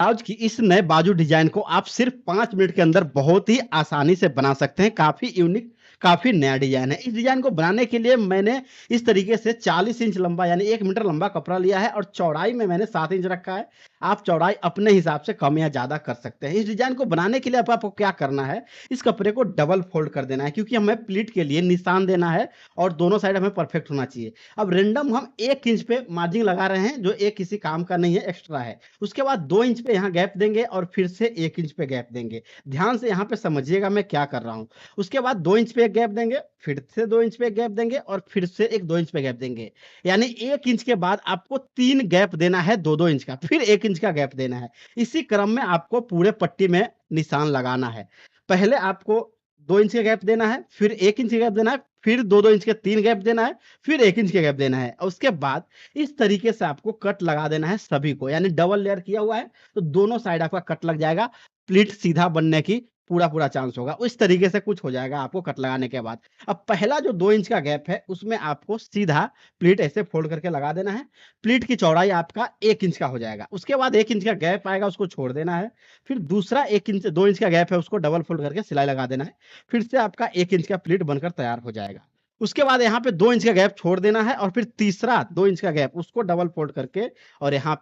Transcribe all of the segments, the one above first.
Blouse की इस नए बाजू डिजाइन को आप सिर्फ 5 मिनट के अंदर बहुत ही आसानी से बना सकते हैं। काफ़ी यूनिक, काफ़ी नया डिजाइन है। इस डिजाइन को बनाने के लिए मैंने इस तरीके से 40 इंच लंबा यानी 1 मीटर लंबा कपड़ा लिया है और चौड़ाई में मैंने 7 इंच रखा है। आप चौड़ाई अपने हिसाब से कम या ज़्यादा कर सकते हैं। इस डिजाइन को बनाने के लिए अब आपको क्या करना है, इस कपड़े को डबल फोल्ड कर देना है क्योंकि हमें प्लीट के लिए निशान देना है और दोनों साइड हमें परफेक्ट होना चाहिए। अब रैंडम हम 1 इंच पे मार्जिन लगा रहे हैं जो एक किसी काम का नहीं है, एक्स्ट्रा है। उसके बाद 2 इंच पे यहाँ गैप देंगे और फिर से 1 इंच पे गैप देंगे। ध्यान से यहाँ पे समझिएगा मैं क्या कर रहा हूँ। उसके बाद 2 इंच पे एक गैप देंगे, फिर से 2 इंच पे एक गैप देंगे और फिर से एक 2 इंच पे गैप देंगे। यानी 1 इंच के बाद आपको 3 गैप देना है 2-2 इंच का, फिर 1 इंच का गैप देना है। इसी क्रम में आपको पूरे पट्टी में निशान लगाना है। पहले आपको 2 इंच का गैप देना है, फिर 1 इंच का गैप देना है, फिर 2-2 इंच के 3 गैप देना है, फिर 1 इंच का गैप देना है। और उसके बाद इस तरीके से आपको कट लगा देना है सभी को, यानी डबल लेयर किया हुआ है तो दोनों साइड आपका कट लग जाएगा। प्लीट सीधा बनने की पूरा चांस होगा। उस तरीके से कुछ हो जाएगा आपको कट लगाने के बाद। अब पहला जो 2 इंच का गैप है उसमें आपको सीधा प्लीट ऐसे फोल्ड करके लगा देना है। प्लीट की चौड़ाई आपका 1 इंच का हो जाएगा। उसके बाद 1 इंच का गैप आएगा, उसको छोड़ देना है। फिर दूसरा 1 इंच 2 इंच का गैप है उसको डबल फोल्ड करके सिलाई लगा देना है। फिर से आपका 1 इंच का प्लीट बनकर तैयार हो जाएगा। उसके बाद यहाँ पे 2 इंच का गैप छोड़ देना है और फिर तीसरा 2 इंच का गैप उसको डबल फोल्ड करके और यहाँ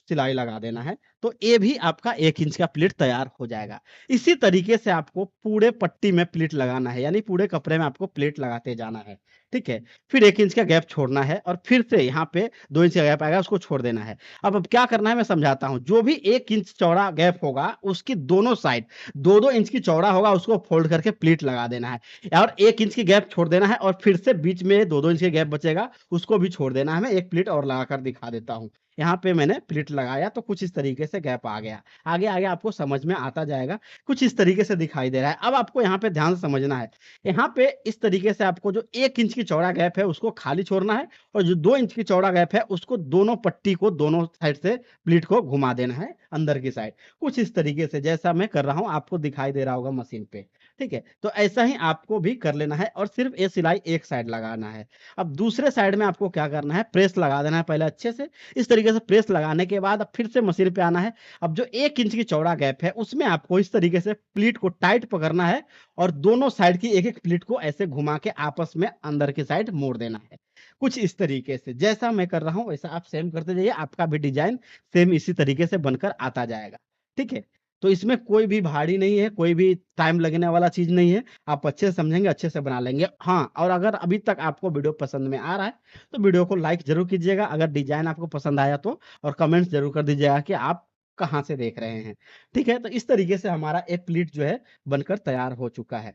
सिलाई लगा देना है। तो ये भी आपका 1 इंच का प्लीट तैयार हो जाएगा। इसी तरीके से आपको पूरे पट्टी में प्लीट लगाना है, यानी पूरे कपड़े में आपको प्लीट लगाते जाना है। ठीक है? फिर 1 इंच का गैप छोड़ना है और फिर से यहाँ पे 2 इंच का गैप आएगा उसको छोड़ देना है। अब क्या करना है मैं समझाता हूँ। जो भी 1 इंच चौड़ा गैप होगा उसकी दोनों साइड 2-2 इंच की चौड़ा होगा उसको फोल्ड करके प्लीट लगा देना है। और 1 इंच की गैप छोड़ देना है और फिर से बीच में 2-2 इंच के गैप बचेगा, उसको भी छोड़ देना है। मैं एक प्लीट और लगाकर दिखा देता हूँ। यहाँ पे मैंने प्लीट लगाया तो कुछ इस तरीके से गैप आ गया। आगे आपको समझ में आता जाएगा, कुछ इस तरीके से दिखाई दे रहा है। अब आपको यहाँ पे ध्यान से समझना है। यहाँ पे इस तरीके से आपको जो 1 इंच की चौड़ा गैप है उसको खाली छोड़ना है और जो 2 इंच की चौड़ा गैप है उसको दोनों पट्टी को दोनों साइड से प्लीट को घुमा देना है अंदर की साइड। कुछ इस तरीके से जैसा मैं कर रहा हूँ आपको दिखाई दे रहा होगा मशीन पे। ठीक है? तो ऐसा ही आपको भी कर लेना है और सिर्फ ये सिलाई एक साइड लगाना है। अब दूसरे साइड में आपको क्या करना है, प्रेस लगा देना है पहले अच्छे से। इस तरीके से प्रेस लगाने के बाद अब फिर से मशीन पे आना है। अब जो 1 इंच की चौड़ा गैप है उसमें आपको इस तरीके से प्लीट को टाइट पकड़ना है और दोनों साइड की एक-एक प्लीट को ऐसे घुमा के आपस में अंदर की साइड मोड़ देना है। कुछ इस तरीके से जैसा मैं कर रहा हूँ वैसा आप सेम करते जाइए, आपका भी डिज़ाइन सेम इसी तरीके से बनकर आता जाएगा। ठीक है? तो इसमें कोई भी भारी नहीं है, कोई भी टाइम लगने वाला चीज़ नहीं है। आप अच्छे से समझेंगे, अच्छे से बना लेंगे। हाँ, और अगर अभी तक आपको वीडियो पसंद में आ रहा है, तो वीडियो को लाइक ज़रूर कीजिएगा अगर डिज़ाइन आपको पसंद आया तो और कमेंट्स ज़रूर कर दीजिएगा कि आप कहाँ से देख रहे हैं। ठीक है? तो इस तरीके से हमारा एक प्लीट जो है बनकर तैयार हो चुका है।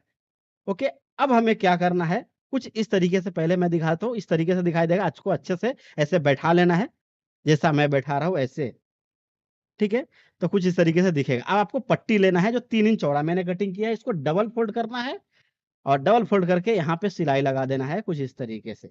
ओके, अब हमें क्या करना है, कुछ इस तरीके से पहले मैं दिखाता हूँ, इस तरीके से दिखाई देगा, इसको अच्छे से ऐसे बैठा लेना है, जैसा मैं बैठा रहा हूँ ऐसे। ठीक है? तो कुछ इस तरीके से दिखेगा। अब आपको पट्टी लेना है जो 3 इंच चौड़ा मैंने कटिंग किया है, इसको डबल फोल्ड करना है और डबल फोल्ड करके यहाँ पे सिलाई लगा देना है कुछ इस तरीके से।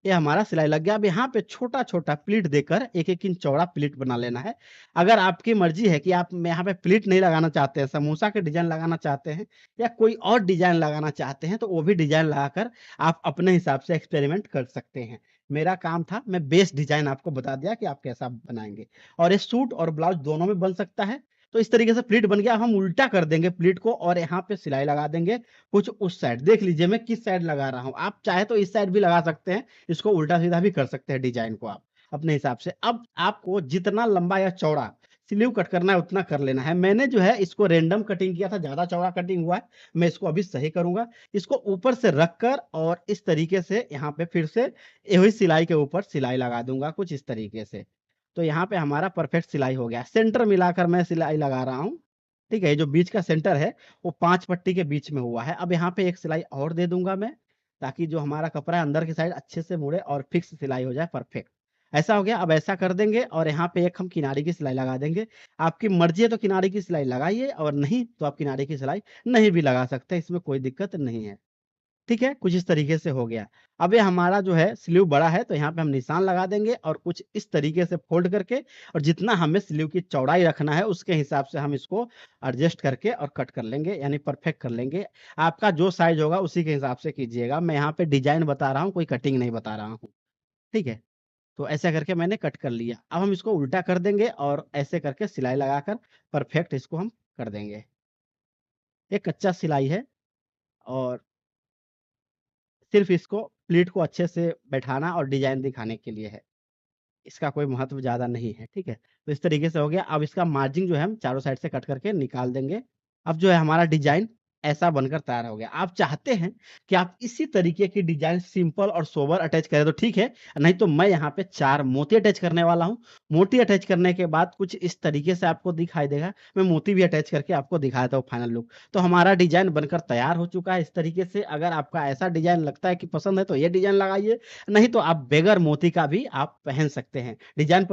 ये हमारा सिलाई लग गया। अब यहाँ पे छोटा-छोटा प्लीट देकर 1-1 इंच चौड़ा प्लीट बना लेना है। अगर आपकी मर्ज़ी है कि आप यहाँ पे प्लीट नहीं लगाना चाहते हैं, समोसा के डिज़ाइन लगाना चाहते हैं या कोई और डिज़ाइन लगाना चाहते हैं, तो वो भी डिज़ाइन लगाकर आप अपने हिसाब से एक्सपेरिमेंट कर सकते हैं। मेरा काम था, मैं बेस डिज़ाइन आपको बता दिया कि आप कैसा बनाएँगे और ये सूट और ब्लाउज़ दोनों में बन सकता है। तो इस तरीके से प्लीट बन गया। अब हम उल्टा कर देंगे प्लीट को और यहाँ पे सिलाई लगा देंगे कुछ उस साइड। देख लीजिए मैं किस साइड लगा रहा हूँ। आप चाहे तो इस साइड भी लगा सकते हैं। इसको उल्टा-सीधा भी कर सकते हैं डिज़ाइन को आप, अपने हिसाब से। अब आपको जितना लंबा या चौड़ा स्लीव कट करना है उतना कर लेना है। मैंने जो है इसको रैंडम कटिंग किया था, ज़्यादा चौड़ा कटिंग हुआ है। मैं इसको अभी सही करूँगा। इसको ऊपर से रख कर और इस तरीके से यहाँ पे फिर से वही सिलाई के ऊपर सिलाई लगा दूँगा कुछ इस तरीके से। तो यहाँ पे हमारा परफेक्ट सिलाई हो गया। सेंटर मिलाकर मैं सिलाई लगा रहा हूँ। ठीक है? ये जो बीच का सेंटर है वो 5 पट्टी के बीच में हुआ है। अब यहाँ पे एक सिलाई और दे दूँगा मैं, ताकि जो हमारा कपड़ा है अंदर की साइड अच्छे से मुड़े और फिक्स सिलाई हो जाए परफेक्ट। ऐसा हो गया, अब ऐसा कर देंगे और यहाँ पे एक हम किनारे की सिलाई लगा देंगे। आपकी मर्ज़ी है तो किनारे की सिलाई लगाइए और नहीं तो आप किनारे की सिलाई नहीं भी लगा सकते, इसमें कोई दिक्कत नहीं है। ठीक है? कुछ इस तरीके से हो गया। अब ये हमारा जो है स्लीव बड़ा है तो यहाँ पे हम निशान लगा देंगे और कुछ इस तरीके से फ़ोल्ड करके और जितना हमें स्लीव की चौड़ाई रखना है उसके हिसाब से हम इसको एडजस्ट करके और कट कर लेंगे यानी परफेक्ट कर लेंगे। आपका जो साइज़ होगा उसी के हिसाब से कीजिएगा। मैं यहाँ पे डिज़ाइन बता रहा हूँ, कोई कटिंग नहीं बता रहा हूँ। ठीक है? तो ऐसा करके मैंने कट कर लिया। अब हम इसको उल्टा कर देंगे और ऐसे करके सिलाई लगाकर परफेक्ट इसको हम कर देंगे। ये कच्चा सिलाई है और सिर्फ़ इसको प्लीट को अच्छे से बैठाना और डिज़ाइन दिखाने के लिए है। इसका कोई महत्व ज़्यादा नहीं है, ठीक है? तो इस तरीके से हो गया। अब इसका मार्जिन जो है हम चारों साइड से कट करके निकाल देंगे। अब जो है हमारा डिज़ाइन ऐसा बनकर तैयार हो गया। आप चाहते हैं कि आप इसी तरीके की डिज़ाइन सिंपल और सोबर अटैच करें तो ठीक है, नहीं तो मैं यहाँ पे 4 मोती अटैच करने वाला हूँ। मोती अटैच करने के बाद कुछ इस तरीके से आपको दिखाई देगा। मैं मोती भी अटैच करके आपको दिखा देता हूँ फाइनल लुक। तो हमारा डिज़ाइन बनकर तैयार हो चुका है इस तरीके से। अगर आपका ऐसा डिज़ाइन लगता है कि पसंद है तो ये डिज़ाइन लगाइए, नहीं तो आप बगैर मोती का भी आप पहन सकते हैं। डिज़ाइन